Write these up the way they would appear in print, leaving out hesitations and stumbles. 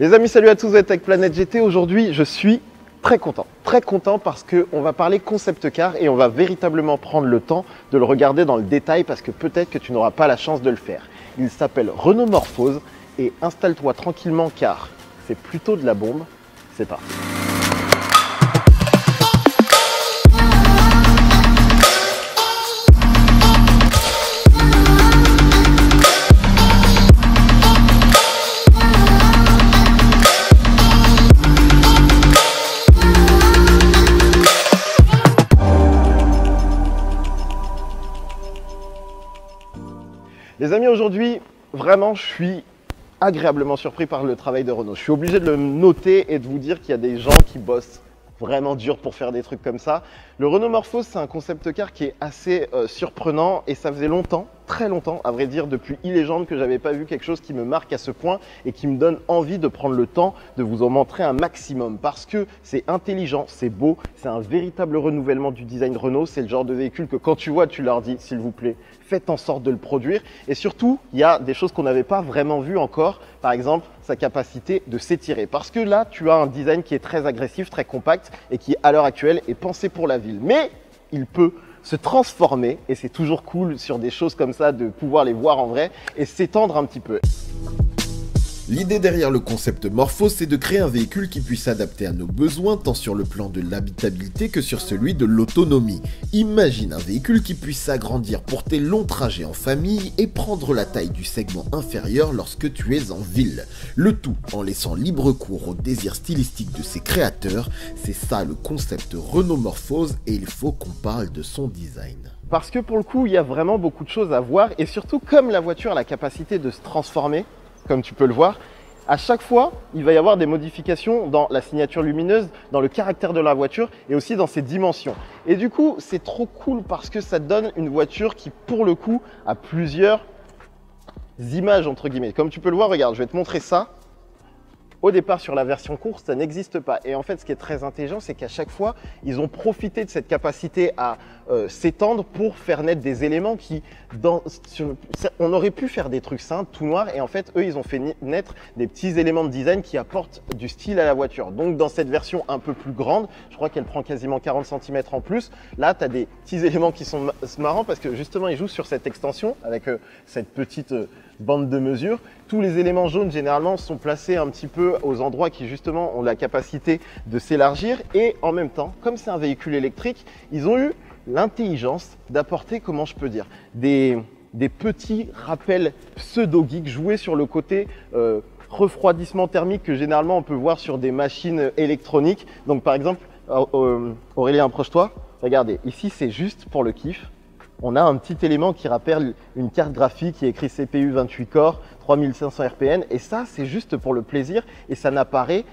Les amis, salut à tous, vous êtes avec Planète GT. Aujourd'hui, je suis très content parce qu'on va parler concept car et on va véritablement prendre le temps de le regarder dans le détail parce que peut-être que tu n'auras pas la chance de le faire. Il s'appelle Renault Morphose et installe-toi tranquillement car c'est plutôt de la bombe. C'est parti. Les amis, aujourd'hui, vraiment, je suis agréablement surpris par le travail de Renault. Je suis obligé de le noter et de vous dire qu'il y a des gens qui bossent vraiment dur pour faire des trucs comme ça. Le Renault Morphose, c'est un concept car qui est assez surprenant et ça faisait longtemps, très longtemps, à vrai dire, depuis e-Legend que j'avais pas vu quelque chose qui me marque à ce point et qui me donne envie de prendre le temps de vous en montrer un maximum parce que c'est intelligent, c'est beau, c'est un véritable renouvellement du design Renault. C'est le genre de véhicule que quand tu vois, tu leur dis, s'il vous plaît, faites en sorte de le produire. Et surtout, il y a des choses qu'on n'avait pas vraiment vues encore. Par exemple, sa capacité de s'étirer. Parce que là, tu as un design qui est très agressif, très compact et qui, à l'heure actuelle, est pensé pour la ville. Mais il peut se transformer et c'est toujours cool sur des choses comme ça de pouvoir les voir en vrai et s'étendre un petit peu. L'idée derrière le concept Morphose, c'est de créer un véhicule qui puisse s'adapter à nos besoins, tant sur le plan de l'habitabilité que sur celui de l'autonomie. Imagine un véhicule qui puisse s'agrandir pour tes longs trajets en famille et prendre la taille du segment inférieur lorsque tu es en ville. Le tout en laissant libre cours au désir stylistique de ses créateurs. C'est ça le concept Renault Morphose et il faut qu'on parle de son design. Parce que pour le coup, il y a vraiment beaucoup de choses à voir et surtout comme la voiture a la capacité de se transformer, comme tu peux le voir, à chaque fois, il va y avoir des modifications dans la signature lumineuse, dans le caractère de la voiture et aussi dans ses dimensions. Et du coup, c'est trop cool parce que ça donne une voiture qui, pour le coup, a plusieurs images, entre guillemets. Comme tu peux le voir, regarde, je vais te montrer ça. Au départ, sur la version course, ça n'existe pas. Et en fait, ce qui est très intelligent, c'est qu'à chaque fois, ils ont profité de cette capacité à s'étendre pour faire naître des éléments qui, on aurait pu faire des trucs simples, tout noirs. Et en fait, eux, ils ont fait naître des petits éléments de design qui apportent du style à la voiture. Donc, dans cette version un peu plus grande, je crois qu'elle prend quasiment 40 cm en plus. Là, tu as des petits éléments qui sont marrants parce que justement, ils jouent sur cette extension avec cette petite bande de mesure. Tous les éléments jaunes, généralement, sont placés un petit peu aux endroits qui, justement, ont la capacité de s'élargir. Et en même temps, comme c'est un véhicule électrique, ils ont eu l'intelligence d'apporter, comment je peux dire, des petits rappels pseudo-geeks joués sur le côté refroidissement thermique que, généralement, on peut voir sur des machines électroniques. Donc, par exemple, Aurélien, approche-toi. Regardez, ici, c'est juste pour le kiff. On a un petit élément qui rappelle une carte graphique qui est écrit CPU 28 corps, 3500 RPN. Et ça, c'est juste pour le plaisir. Et ça n'apparaît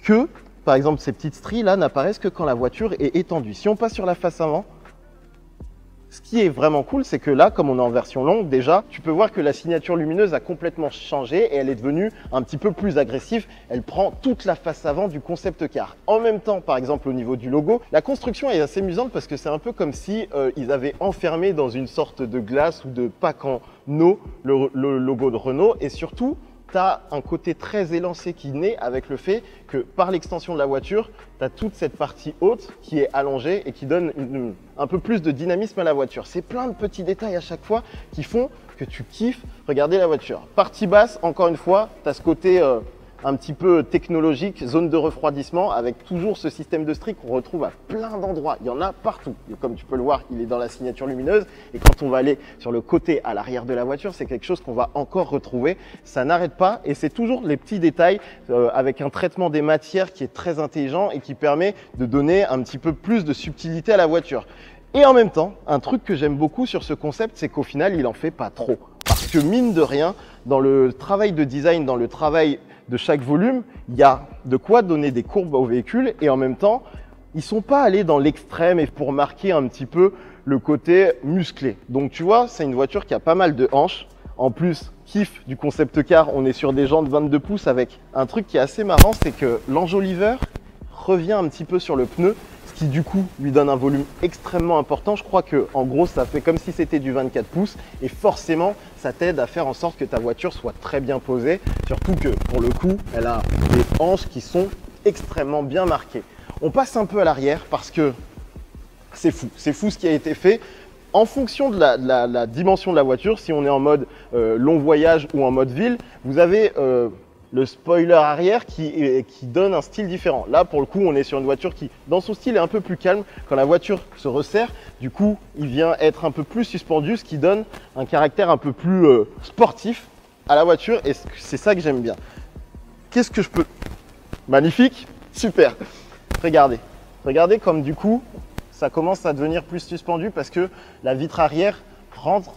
que, par exemple, ces petites stries là n'apparaissent que quand la voiture est étendue. Si on passe sur la face avant, ce qui est vraiment cool, c'est que là, comme on est en version longue, déjà, tu peux voir que la signature lumineuse a complètement changé et elle est devenue un petit peu plus agressive. Elle prend toute la face avant du concept car. En même temps, par exemple, au niveau du logo, la construction est assez amusante parce que c'est un peu comme si ils avaient enfermé dans une sorte de glace ou de pack en eau le logo de Renault et surtout, tu as un côté très élancé qui naît avec le fait que par l'extension de la voiture, tu as toute cette partie haute qui est allongée et qui donne un peu plus de dynamisme à la voiture. C'est plein de petits détails à chaque fois qui font que tu kiffes regarder la voiture. Partie basse, encore une fois, tu as ce côté un petit peu technologique, zone de refroidissement avec toujours ce système de stries qu'on retrouve à plein d'endroits. Il y en a partout. Et comme tu peux le voir, il est dans la signature lumineuse. Et quand on va aller sur le côté à l'arrière de la voiture, c'est quelque chose qu'on va encore retrouver. Ça n'arrête pas et c'est toujours les petits détails avec un traitement des matières qui est très intelligent et qui permet de donner un petit peu plus de subtilité à la voiture. Et en même temps, un truc que j'aime beaucoup sur ce concept, c'est qu'au final, il en fait pas trop. Parce que mine de rien, dans le travail de design, dans le travail de chaque volume, il y a de quoi donner des courbes au véhicule et en même temps, ils ne sont pas allés dans l'extrême et pour marquer un petit peu le côté musclé. Donc tu vois, c'est une voiture qui a pas mal de hanches. En plus, kiff du concept car, on est sur des jantes 22 pouces avec un truc qui est assez marrant, c'est que l'enjoliveur revient un petit peu sur le pneu, ce qui du coup lui donne un volume extrêmement important. Je crois que en gros ça fait comme si c'était du 24 pouces et forcément ça t'aide à faire en sorte que ta voiture soit très bien posée, surtout que pour le coup elle a des hanches qui sont extrêmement bien marquées. On passe un peu à l'arrière parce que c'est fou ce qui a été fait. En fonction de la dimension de la voiture, si on est en mode long voyage ou en mode ville, vous avez le spoiler arrière qui donne un style différent. Là, pour le coup, on est sur une voiture qui, dans son style, est un peu plus calme. Quand la voiture se resserre, du coup, il vient être un peu plus suspendu, ce qui donne un caractère un peu plus sportif à la voiture. Et c'est ça que j'aime bien. Qu'est-ce que je peux... Magnifique, super. Regardez. Regardez comme du coup, ça commence à devenir plus suspendu parce que la vitre arrière rentre.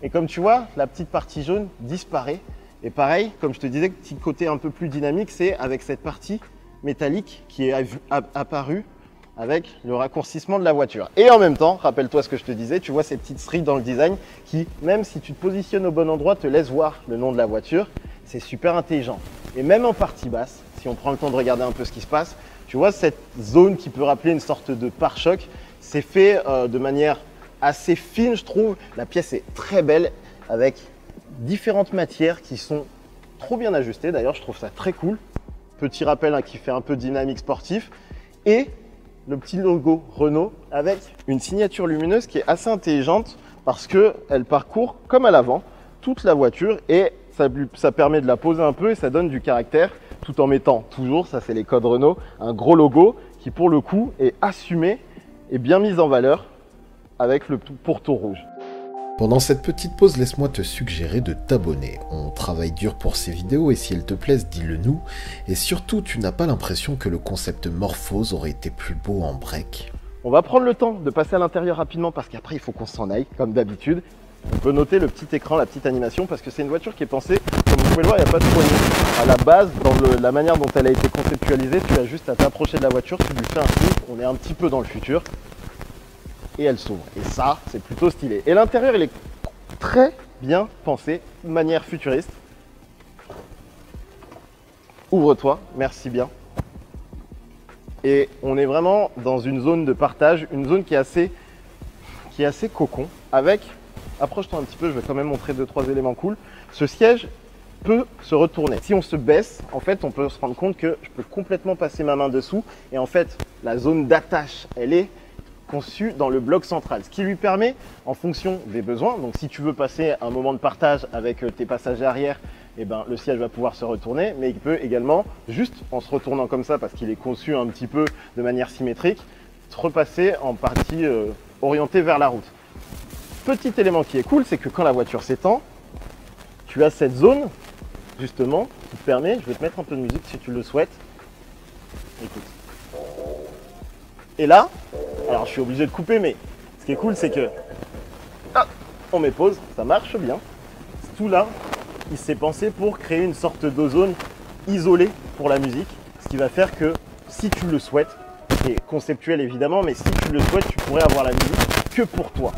Et comme tu vois, la petite partie jaune disparaît. Et pareil, comme je te disais, petit côté un peu plus dynamique, c'est avec cette partie métallique qui est apparue avec le raccourcissement de la voiture. Et en même temps, rappelle-toi ce que je te disais, tu vois ces petites stries dans le design qui, même si tu te positionnes au bon endroit, te laissent voir le nom de la voiture. C'est super intelligent. Et même en partie basse, si on prend le temps de regarder un peu ce qui se passe, tu vois cette zone qui peut rappeler une sorte de pare-choc, c'est fait de manière assez fine, je trouve. La pièce est très belle avec différentes matières qui sont trop bien ajustées. D'ailleurs, je trouve ça très cool. Petit rappel hein, qui fait un peu dynamique sportif. Et le petit logo Renault avec une signature lumineuse qui est assez intelligente parce qu'elle parcourt comme à l'avant toute la voiture et ça permet de la poser un peu et ça donne du caractère tout en mettant toujours, ça c'est les codes Renault, un gros logo qui pour le coup est assumé et bien mis en valeur avec le pourtour rouge. Pendant cette petite pause, laisse-moi te suggérer de t'abonner. On travaille dur pour ces vidéos et si elles te plaisent, dis-le nous. Et surtout, tu n'as pas l'impression que le concept Morphose aurait été plus beau en break. On va prendre le temps de passer à l'intérieur rapidement parce qu'après il faut qu'on s'en aille, comme d'habitude. On peut noter le petit écran, la petite animation parce que c'est une voiture qui est pensée, comme vous pouvez le voir, il n'y a pas de poignée. À la base, dans la manière dont elle a été conceptualisée, tu as juste à t'approcher de la voiture, tu lui fais un signe, on est un petit peu dans le futur. Et elle s'ouvre. Et ça, c'est plutôt stylé. Et l'intérieur, il est très bien pensé, de manière futuriste. Ouvre-toi, merci bien. Et on est vraiment dans une zone de partage, une zone qui est assez cocon, avec, approche-toi un petit peu, je vais quand même montrer 2-3 éléments cool. Ce siège peut se retourner. Si on se baisse, en fait, on peut se rendre compte que je peux complètement passer ma main dessous. Et en fait, la zone d'attache, elle est conçu dans le bloc central, ce qui lui permet, en fonction des besoins, donc si tu veux passer un moment de partage avec tes passagers arrière, eh ben, le siège va pouvoir se retourner, mais il peut également, juste en se retournant comme ça, parce qu'il est conçu un petit peu de manière symétrique, se repasser en partie orientée vers la route. Petit élément qui est cool, c'est que quand la voiture s'étend, tu as cette zone, justement, qui te permet, je vais te mettre un peu de musique si tu le souhaites, écoute. Et là, alors je suis obligé de couper, mais ce qui est cool, c'est que on met pause, ça marche bien. Tout là, il s'est pensé pour créer une sorte d'ozone isolée pour la musique, ce qui va faire que si tu le souhaites, c'est conceptuel évidemment, mais si tu le souhaites, tu pourrais avoir la musique que pour toi.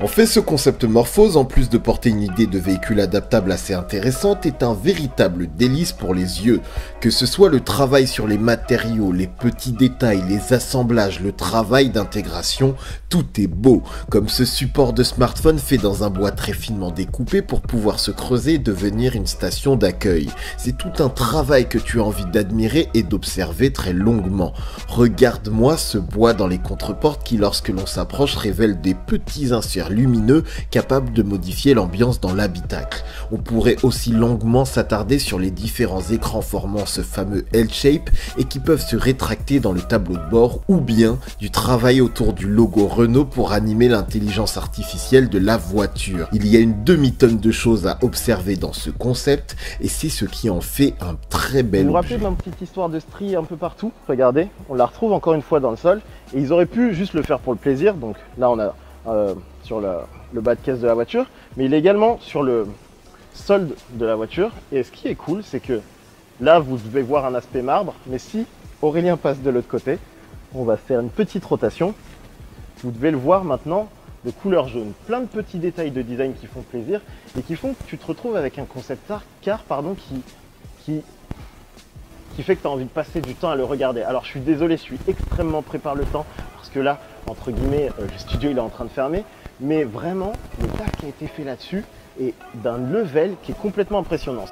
En fait, ce concept Morphose, en plus de porter une idée de véhicule adaptable assez intéressante, est un véritable délice pour les yeux. Que ce soit le travail sur les matériaux, les petits détails, les assemblages, le travail d'intégration, tout est beau. Comme ce support de smartphone fait dans un bois très finement découpé pour pouvoir se creuser et devenir une station d'accueil. C'est tout un travail que tu as envie d'admirer et d'observer très longuement. Regarde-moi ce bois dans les contreportes qui, lorsque l'on s'approche, révèle des petits inserts lumineux capables de modifier l'ambiance dans l'habitacle. On pourrait aussi longuement s'attarder sur les différents écrans formant ce fameux L-shape et qui peuvent se rétracter dans le tableau de bord, ou bien du travail autour du logo Renault pour animer l'intelligence artificielle de la voiture. Il y a une demi-tonne de choses à observer dans ce concept et c'est ce qui en fait un très bel objet. Vous vous rappelez de ma petite histoire de stries un peu partout? Regardez, on la retrouve encore une fois dans le sol et ils auraient pu juste le faire pour le plaisir. Donc là on a sur le bas de caisse de la voiture, mais il est également sur le solde de la voiture. Et ce qui est cool, c'est que là, vous devez voir un aspect marbre, mais si Aurélien passe de l'autre côté, on va faire une petite rotation. Vous devez le voir maintenant de couleur jaune. Plein de petits détails de design qui font plaisir et qui font que tu te retrouves avec un concept car qui qui fait que tu as envie de passer du temps à le regarder. Alors je suis désolé, je suis extrêmement pris par le temps parce que là, entre guillemets, le studio il est en train de fermer. Mais vraiment, le taf qui a été fait là-dessus est d'un level qui est complètement impressionnant.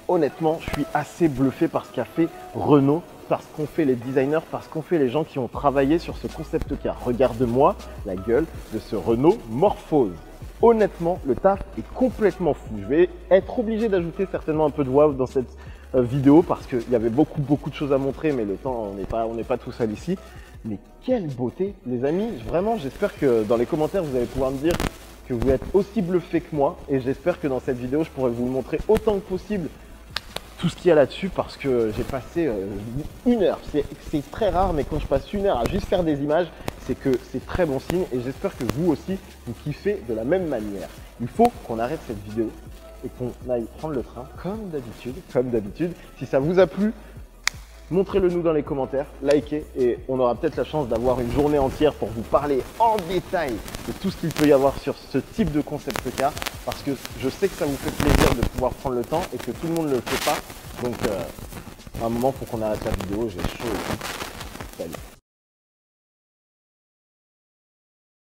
Honnêtement, je suis assez bluffé par ce qu'a fait Renault, par ce qu'ont fait les designers, par ce qu'ont fait les gens qui ont travaillé sur ce concept car. Regarde-moi la gueule de ce Renault Morphose. Honnêtement, le taf est complètement fou. Je vais être obligé d'ajouter certainement un peu de wow dans cette vidéo parce qu'il y avait beaucoup de choses à montrer, mais le temps, on n'est pas tout seul ici. Mais quelle beauté, les amis. Vraiment, j'espère que dans les commentaires, vous allez pouvoir me dire que vous êtes aussi bluffés que moi. Et j'espère que dans cette vidéo, je pourrai vous le montrer autant que possible tout ce qu'il y a là-dessus parce que j'ai passé 1 heure. C'est très rare, mais quand je passe 1 heure à juste faire des images, c'est que c'est très bon signe et j'espère que vous aussi, vous kiffez de la même manière. Il faut qu'on arrête cette vidéo et qu'on aille prendre le train comme d'habitude. Si ça vous a plu, montrez-le nous dans les commentaires, likez et on aura peut-être la chance d'avoir une journée entière pour vous parler en détail de tout ce qu'il peut y avoir sur ce type de concept car parce que je sais que ça vous fait plaisir de pouvoir prendre le temps et que tout le monde ne le fait pas. Donc à un moment, il faut qu'on arrête la vidéo, j'ai chaud et tout. Salut.